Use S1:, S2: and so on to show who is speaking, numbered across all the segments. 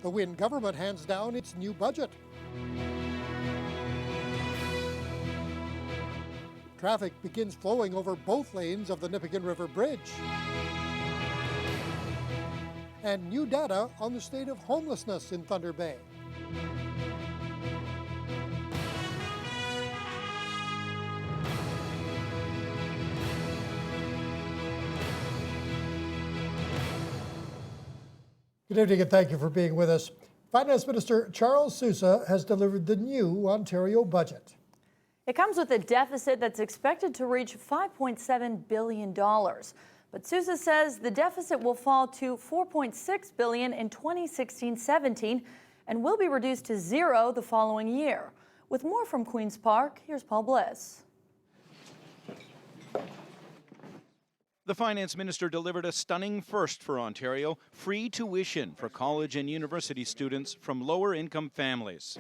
S1: The Wynne government hands down its new budget. Traffic begins flowing over both lanes of the Nipigon River Bridge. And new data on the state of homelessness in Thunder Bay. Good evening and thank you for being with us. Finance Minister Charles Sousa has delivered the new Ontario budget.
S2: It comes with a deficit that's expected to reach $5.7 billion. But Sousa says the deficit will fall to $4.6 billion in 2016-17 and will be reduced to zero the following year. With more from Queen's Park, here's Paul Bliss.
S3: The finance minister delivered a stunning first for Ontario: free tuition for college and university students from lower income families.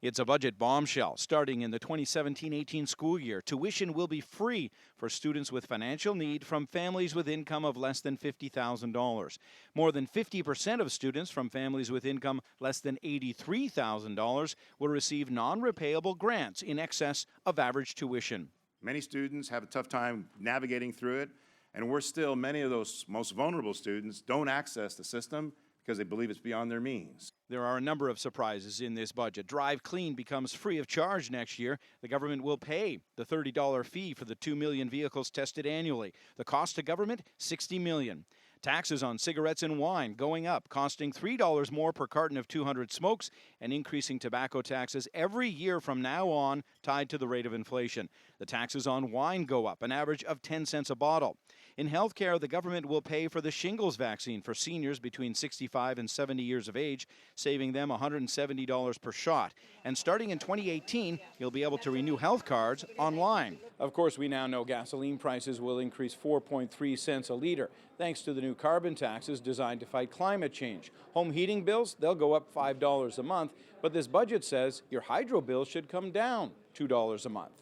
S3: It's a budget bombshell. Starting in the 2017-18 school year, tuition will be free for students with financial need from families with income of less than $50,000. More than 50% of students from families with income less than $83,000 will receive non-repayable grants in excess of average tuition.
S4: Many students have a tough time navigating through it, and many of those most vulnerable students don't access the system because they believe it's beyond their means.
S3: There are a number of surprises in this budget. Drive Clean becomes free of charge next year. The government will pay the $30 fee for the 2 million vehicles tested annually. The cost to government, $60 million. Taxes on cigarettes and wine going up, costing $3 more per carton of 200 smokes, and increasing tobacco taxes every year from now on, tied to the rate of inflation. The taxes on wine go up, an average of 10 cents a bottle. In healthcare, the government will pay for the shingles vaccine for seniors between 65 and 70 years of age, saving them $170 per shot. And starting in 2018, you'll be able to renew health cards online. Of course, we now know gasoline prices will increase 4.3 cents a liter, thanks to the new carbon taxes designed to fight climate change. Home heating bills, they'll go up $5 a month, but this budget says your hydro bill should come down $2 a month.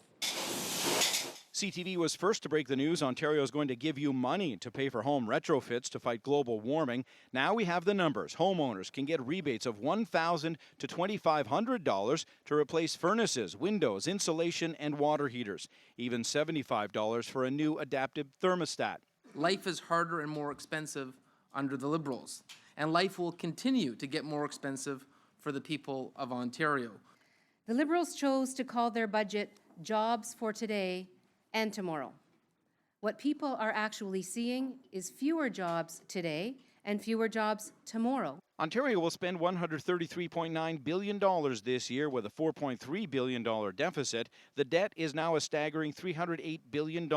S3: CTV was first to break the news Ontario is going to give you money to pay for home retrofits to fight global warming. Now we have the numbers. Homeowners can get rebates of $1,000 to $2,500 to replace furnaces, windows, insulation, and water heaters. Even $75 for a new adaptive thermostat.
S5: Life is harder and more expensive under the Liberals, and life will continue to get more expensive for the people of Ontario.
S6: The Liberals chose to call their budget Jobs for Today and Tomorrow. What people are actually seeing is fewer jobs today and fewer jobs tomorrow.
S3: Ontario will spend $133.9 billion this year with a $4.3 billion deficit. The debt is now a staggering $308 billion.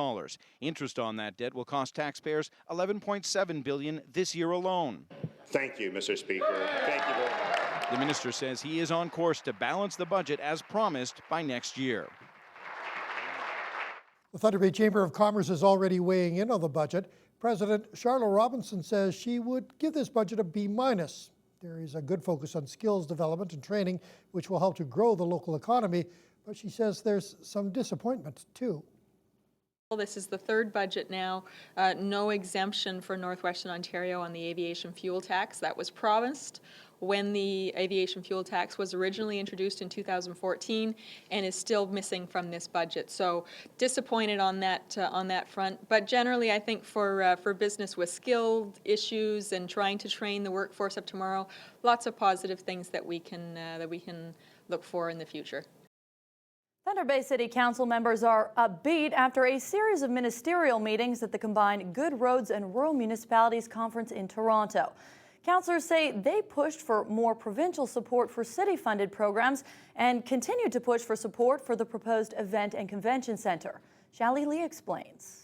S3: Interest on that debt will cost taxpayers $11.7 billion this year alone.
S7: Thank you, Mr. Speaker. Thank you very much.
S3: The minister says he is on course to balance the budget as promised by next year.
S1: The Thunder Bay Chamber of Commerce is already weighing in on the budget. President Charlotte Robinson says she would give this budget a B-. There is a good focus on skills development and training, which will help to grow the local economy, but she says there's some disappointment too.
S8: This is the third budget now. No exemption for Northwestern Ontario on the aviation fuel tax. That was promised when the aviation fuel tax was originally introduced in 2014 and is still missing from this budget. So disappointed on that front. But generally, I think for business with skilled issues and trying to train the workforce of tomorrow, lots of positive things that we can look for in the future.
S2: Thunder Bay City Council members are upbeat after a series of ministerial meetings at the combined Good Roads and Rural Municipalities Conference in Toronto. Councillors say they pushed for more provincial support for city-funded programs and continue to push for support for the proposed event and convention centre. Shally Lee explains.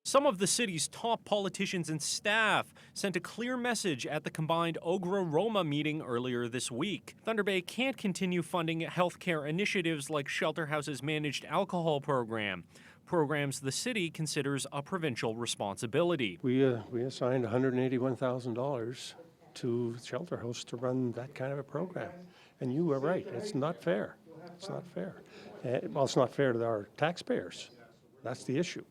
S9: Some of the city's top politicians and staff sent a clear message at the combined Ogra-Roma meeting earlier this week. Thunder Bay can't continue funding healthcare initiatives like Shelter House's managed alcohol program, programs the city considers a provincial responsibility.
S10: We assigned $181,000 to Shelter House to run that kind of a program. And you are right, it's not fair. It's not fair. Well, it's not fair to our taxpayers. That's the issue.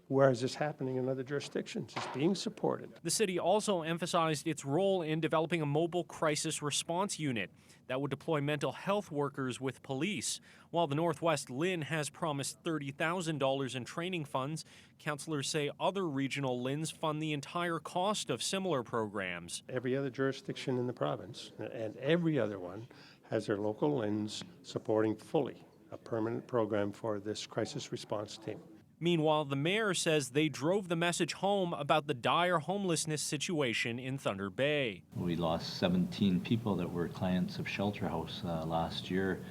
S10: where is this happening in other jurisdictions? It's being supported.
S9: The city also emphasized its role in developing a mobile crisis response unit that would deploy mental health workers with police. While the Northwest LHIN has promised $30,000 in training funds, councillors say other regional LHINs fund the entire cost of similar programs.
S10: Every other jurisdiction in the province, and every other one, has their local LHINs supporting fully a permanent program for this crisis response team.
S9: Meanwhile, the mayor says they drove the message home about the dire homelessness situation in Thunder Bay.
S11: We lost 17 people that were clients of Shelter House last year.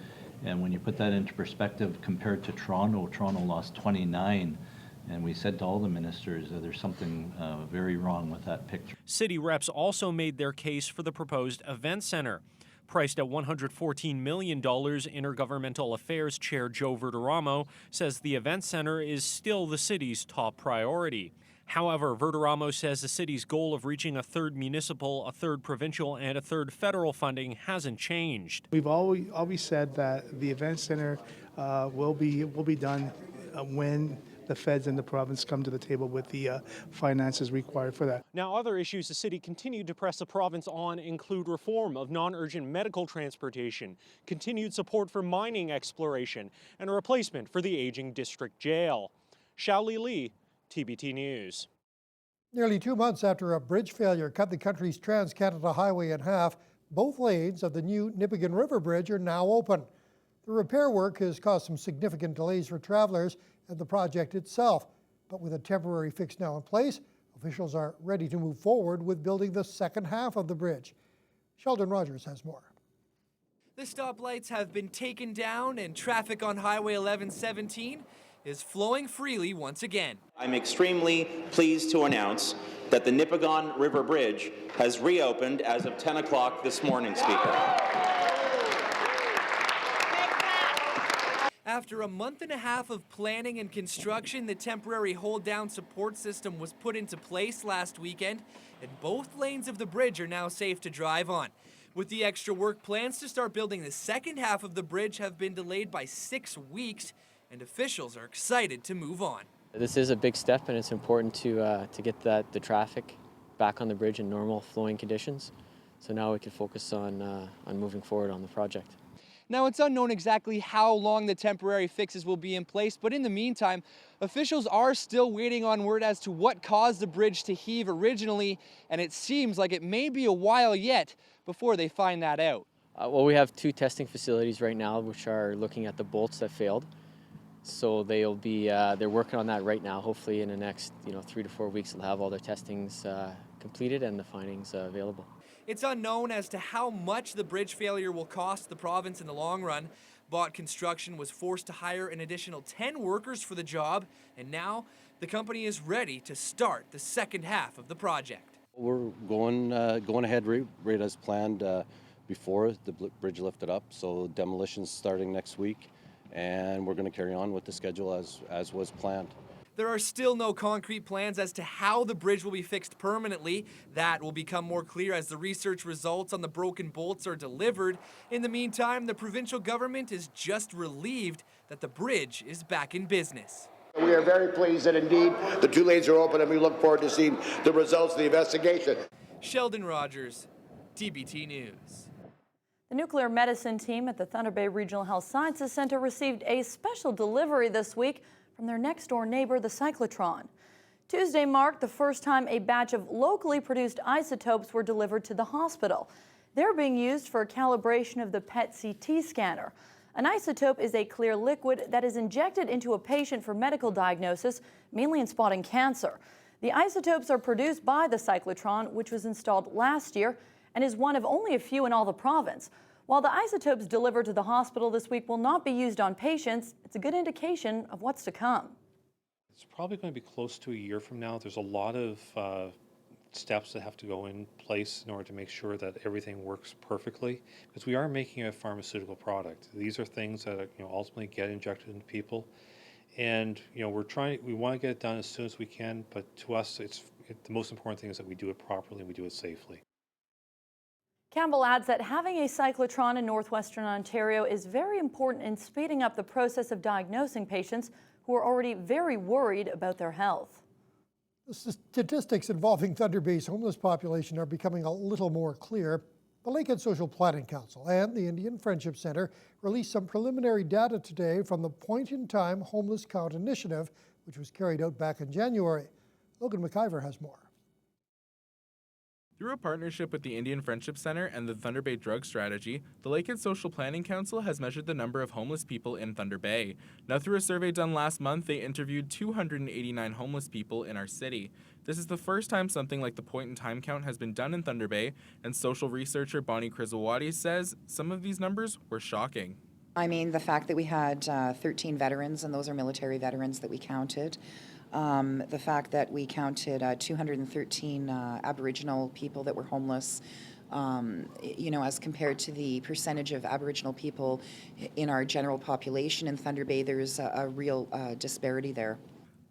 S11: And when you put that into perspective compared to Toronto lost 29. And we said to all the ministers that there's something very wrong with that picture.
S9: City reps also made their case for the proposed event center. Priced at $114 million, Intergovernmental Affairs Chair Joe Verderamo says the event center is still the city's top priority. However, Verderamo says the city's goal of reaching a third municipal, a third provincial, and a third federal funding hasn't changed.
S12: We've always said that the event center will be done when the feds and the province come to the table with the finances required for that.
S9: Now, other issues the city continued to press the province on include reform of non-urgent medical transportation, continued support for mining exploration, and a replacement for the aging district jail. Shaoli Lee, TBT News.
S1: Nearly 2 months after a bridge failure cut the country's Trans-Canada Highway in half, both lanes of the new Nipigon River Bridge are now open. The repair work has caused some significant delays for travelers and the project itself. But with a temporary fix now in place, officials are ready to move forward with building the second half of the bridge. Sheldon Rogers has more.
S13: The stoplights have been taken down and traffic on Highway 1117 is flowing freely once again.
S14: I'm extremely pleased to announce that the Nipigon River Bridge has reopened as of 10 o'clock this morning, Speaker.
S13: After a month and a half of planning and construction, the temporary hold-down support system was put into place last weekend, and both lanes of the bridge are now safe to drive on. With the extra work, plans to start building the second half of the bridge have been delayed by 6 weeks, and officials are excited to move on.
S15: This is a big step, and it's important to get the traffic back on the bridge in normal flowing conditions. So now we can focus on moving forward on the project.
S13: Now, it's unknown exactly how long the temporary fixes will be in place, but in the meantime, officials are still waiting on word as to what caused the bridge to heave originally, and it seems like it may be a while yet before they find that out.
S15: Well, we have 2 testing facilities right now which are looking at the bolts that failed. So they'll be they're working on that right now. Hopefully in the next 3 to 4 weeks they'll have all their testings completed and the findings available.
S13: It's unknown as to how much the bridge failure will cost the province in the long run. Bott Construction was forced to hire an additional 10 workers for the job, and now the company is ready to start the second half of the project.
S16: We're going ahead right as planned before the bridge lifted up, so demolition's starting next week, and we're going to carry on with the schedule as was planned.
S13: There are still no concrete plans as to how the bridge will be fixed permanently. That will become more clear as the research results on the broken bolts are delivered. In the meantime, the provincial government is just relieved that the bridge is back in business.
S17: We are very pleased that indeed the 2 lanes are open, and we look forward to seeing the results of the investigation.
S13: Sheldon Rogers, TBT News.
S2: The nuclear medicine team at the Thunder Bay Regional Health Sciences Center received a special delivery this week from their next-door neighbor, the cyclotron. Tuesday marked the first time a batch of locally produced isotopes were delivered to the hospital. They're being used for calibration of the PET CT scanner. An isotope is a clear liquid that is injected into a patient for medical diagnosis, mainly in spotting cancer. The isotopes are produced by the cyclotron, which was installed last year and is one of only a few in all the province. While the isotopes delivered to the hospital this week will not be used on patients, it's a good indication of what's to come.
S18: It's probably going to be close to a year from now. There's a lot of steps that have to go in place in order to make sure that everything works perfectly, because we are making a pharmaceutical product. These are things that ultimately get injected into people, and we want to get it done as soon as we can. But to us, the most important thing is that we do it properly and we do it safely.
S2: Campbell adds that having a cyclotron in northwestern Ontario is very important in speeding up the process of diagnosing patients who are already very worried about their health.
S1: The statistics involving Thunder Bay's homeless population are becoming a little more clear. The Lakehead Social Planning Council and the Indian Friendship Center released some preliminary data today from the point-in-time homeless count initiative, which was carried out back in January. Logan McIver has more.
S19: Through a partnership with the Indian Friendship Center and the Thunder Bay Drug Strategy, the Lakehead Social Planning Council has measured the number of homeless people in Thunder Bay. Now, through a survey done last month, they interviewed 289 homeless people in our city. This is the first time something like the point-in-time count has been done in Thunder Bay, and social researcher Bonnie Krizawati says some of these numbers were shocking.
S20: I mean, the fact that we had 13 veterans, and those are military veterans that we counted. The fact that we counted 213 Aboriginal people that were homeless, as compared to the percentage of Aboriginal people in our general population in Thunder Bay, there's a real disparity there.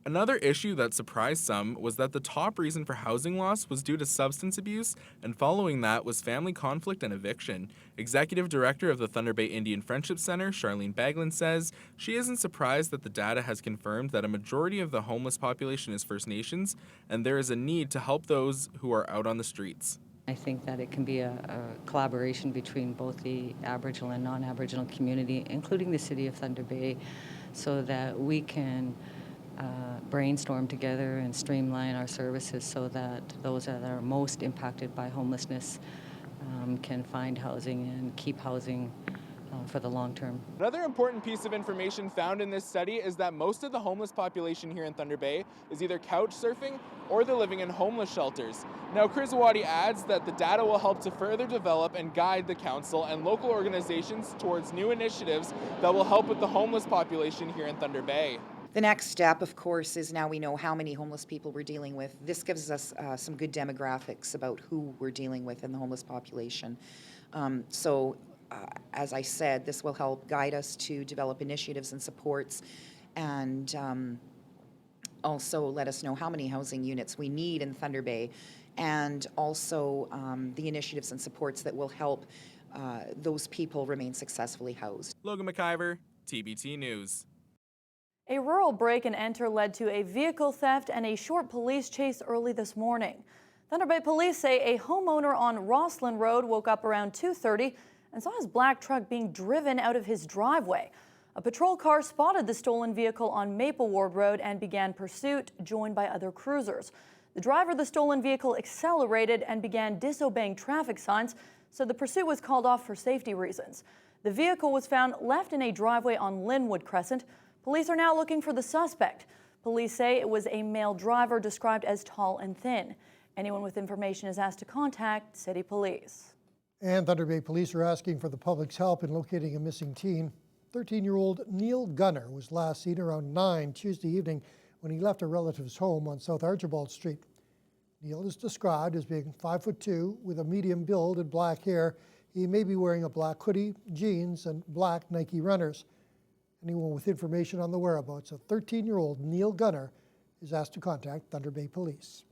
S19: Another issue that surprised some was that the top reason for housing loss was due to substance abuse, and following that was family conflict and eviction. Executive Director of the Thunder Bay Indian Friendship Center, Charlene Baglin, says she isn't surprised that the data has confirmed that a majority of the homeless population is First Nations, and there is a need to help those who are out on the streets.
S21: I think that it can be a collaboration between both the Aboriginal and non-Aboriginal community, including the City of Thunder Bay, so that we can brainstorm together and streamline our services so that those that are most impacted by homelessness can find housing and keep housing for the long term.
S19: Another important piece of information found in this study is that most of the homeless population here in Thunder Bay is either couch surfing or they're living in homeless shelters. Now, Krizawati adds that the data will help to further develop and guide the council and local organizations towards new initiatives that will help with the homeless population here in Thunder Bay.
S20: The next step, of course, is now we know how many homeless people we're dealing with. This gives us some good demographics about who we're dealing with in the homeless population. As I said, this will help guide us to develop initiatives and supports, and also let us know how many housing units we need in Thunder Bay, and also the initiatives and supports that will help those people remain successfully housed.
S19: Logan McIver, TBT News.
S2: A rural break and enter led to a vehicle theft and a short police chase early this morning. Thunder Bay police say a homeowner on Rosslyn Road woke up around 2:30 and saw his black truck being driven out of his driveway. A patrol car spotted the stolen vehicle on Maple Ward Road and began pursuit, joined by other cruisers. The driver of the stolen vehicle accelerated and began disobeying traffic signs, so the pursuit was called off for safety reasons. The vehicle was found left in a driveway on Linwood Crescent. Police are now looking for the suspect. Police say it was a male driver described as tall and thin. Anyone with information is asked to contact City Police.
S1: And Thunder Bay police are asking for the public's help in locating a missing teen. 13-year-old Neil Gunner was last seen around 9 Tuesday evening when he left a relative's home on South Archibald Street. Neil is described as being 5'2" with a medium build and black hair. He may be wearing a black hoodie, jeans, and black Nike runners. Anyone with information on the whereabouts of 13-year-old Neil Gunner is asked to contact Thunder Bay Police.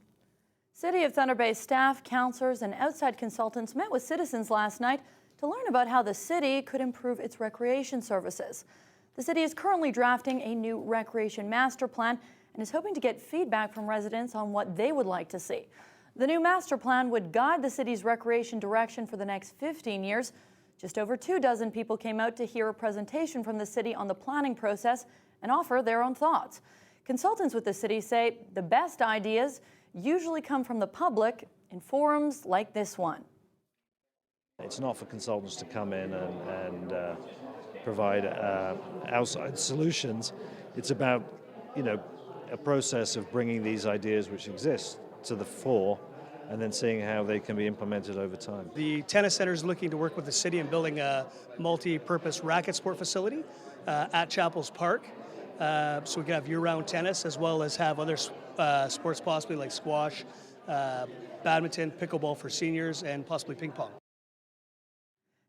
S2: City of Thunder Bay staff, counselors, and outside consultants met with citizens last night to learn about how the city could improve its recreation services. The city is currently drafting a new recreation master plan and is hoping to get feedback from residents on what they would like to see. The new master plan would guide the city's recreation direction for the next 15 years. Just over 24 people came out to hear a presentation from the city on the planning process and offer their own thoughts. Consultants with the city say the best ideas usually come from the public in forums like this one.
S22: It's not for consultants to come in and provide outside solutions. It's about, a process of bringing these ideas which exist to the fore and then seeing how they can be implemented over time.
S23: The tennis center is looking to work with the city in building a multi-purpose racket sport facility at Chapels Park. So we can have year-round tennis as well as have other sports possibly like squash, badminton, pickleball for seniors, and possibly ping pong.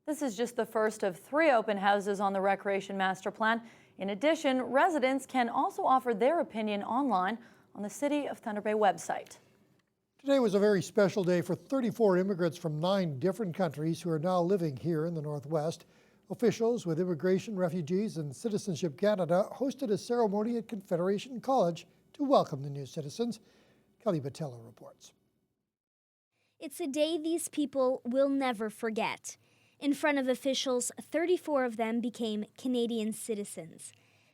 S2: This is just the first of 3 open houses on the Recreation Master Plan. In addition, residents can also offer their opinion online on the City of Thunder Bay website.
S1: Today was a very special day for 34 immigrants from 9 different countries who are now living here in the Northwest. Officials with Immigration, Refugees and Citizenship Canada hosted a ceremony at Confederation College to welcome the new citizens. Kelly Botello reports.
S4: It's a day these people will never forget. In front of officials, 34 of them became Canadian citizens.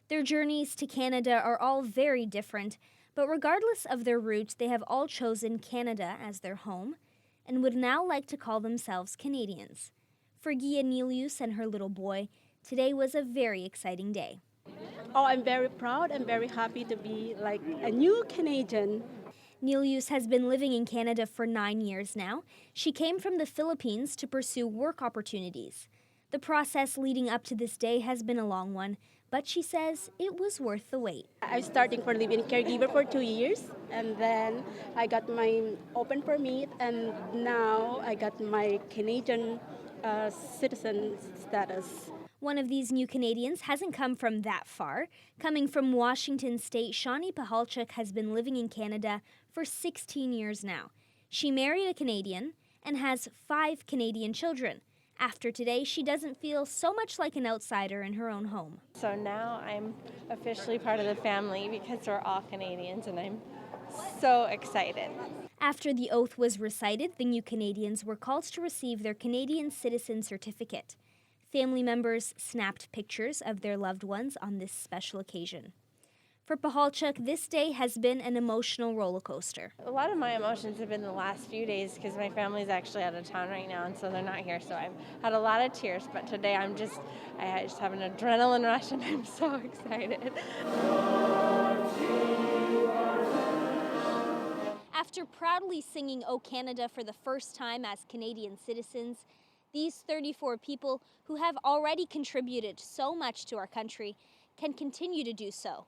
S4: Their journeys to Canada are all very different, but regardless of their route, they have all chosen Canada as their home and would now like to call themselves Canadians. For Gia Nilius and her little boy, today was a very exciting day.
S5: Oh, I'm very proud and very happy to be like a new Canadian.
S4: Nilius has been living in Canada for 9 years now. She came from the Philippines to pursue work opportunities. The process leading up to this day has been a long one, but she says it was worth the wait.
S5: I started for living caregiver for 2 years, and then I got my open permit, and now I got my Canadian citizen status.
S4: One of these new Canadians hasn't come from that far. Coming from Washington State, Shawnee Pahalchuk has been living in Canada for 16 years now. She married a Canadian and has 5 Canadian children. After today, she doesn't feel so much like an outsider in her own home.
S6: So now I'm officially part of the family because we're all Canadians, and I'm so excited.
S4: After the oath was recited, the new Canadians were called to receive their Canadian Citizen Certificate. Family members snapped pictures of their loved ones on this special occasion. For Pahalchuk, this day has been an emotional roller coaster.
S6: A lot of my emotions have been the last few days because my family's actually out of town right now, and so they're not here. So I've had a lot of tears, but today I just have an adrenaline rush, and I'm so excited.
S4: After proudly singing "O Canada" for the first time as Canadian citizens, these 34 people who have already contributed so much to our country can continue to do so,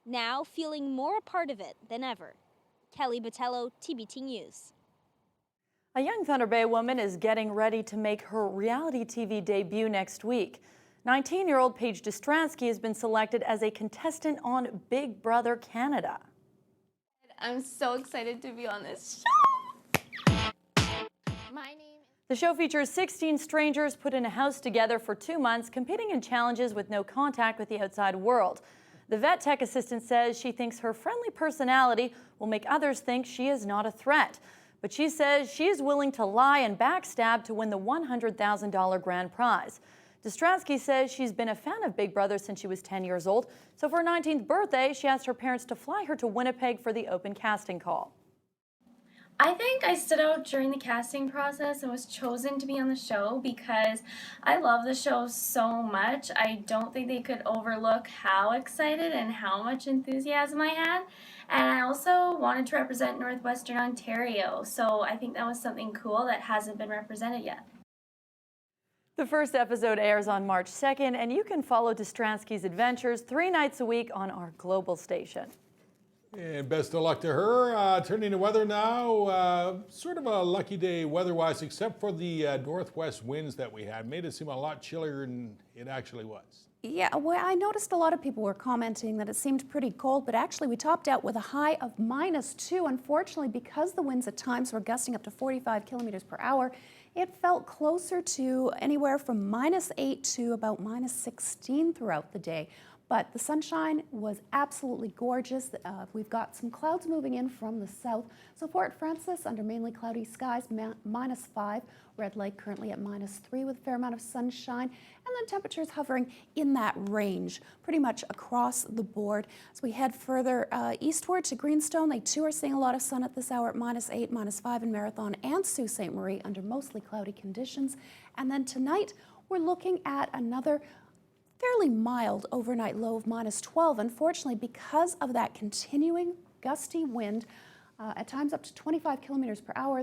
S4: now feeling more a part of it than ever. Kelly Botello, TBT News.
S2: A young Thunder Bay woman is getting ready to make her reality TV debut next week. 19-year-old Paige Dostransky has been selected as a contestant on Big Brother Canada.
S24: I'm so excited to be on this show.
S2: The show features 16 strangers put in a house together for 2 months, competing in challenges with no contact with the outside world. The vet tech assistant says she thinks her friendly personality will make others think she is not a threat. But she says she is willing to lie and backstab to win the $100,000 grand prize. Dostransky says she's been a fan of Big Brother since she was 10 years old. So for her 19th birthday, she asked her parents to fly her to Winnipeg for the open casting call.
S24: I think I stood out during the casting process and was chosen to be on the show because I love the show so much. I don't think they could overlook how excited and how much enthusiasm I had. And I also wanted to represent Northwestern Ontario, so I think that was something cool that hasn't been represented yet.
S2: The first episode airs on March 2nd, and you can follow Dostransky's adventures 3 nights a week on our global station.
S25: And best of luck to her. Turning to weather now, sort of a lucky day weather-wise, except for the northwest winds that we had. Made it seem a lot chillier than it actually was.
S26: Yeah, well, I noticed a lot of people were commenting that it seemed pretty cold, but actually we topped out with a high of -2. Unfortunately, because the winds at times were gusting up to 45 kilometers per hour, it felt closer to anywhere from -8 to about -16 throughout the day. But the sunshine was absolutely gorgeous. We've got some clouds moving in from the south. So Fort Frances under mainly cloudy skies, -5. Red Lake currently at -3 with a fair amount of sunshine. And then temperatures hovering in that range pretty much across the board. As we head further eastward to Greenstone, they too are seeing a lot of sun at this hour at -8, -5 in Marathon and Sault Ste. Marie under mostly cloudy conditions. And then tonight, we're looking at another fairly mild overnight low of -12. Unfortunately, because of that continuing gusty wind, at times up to 25 kilometers per hour,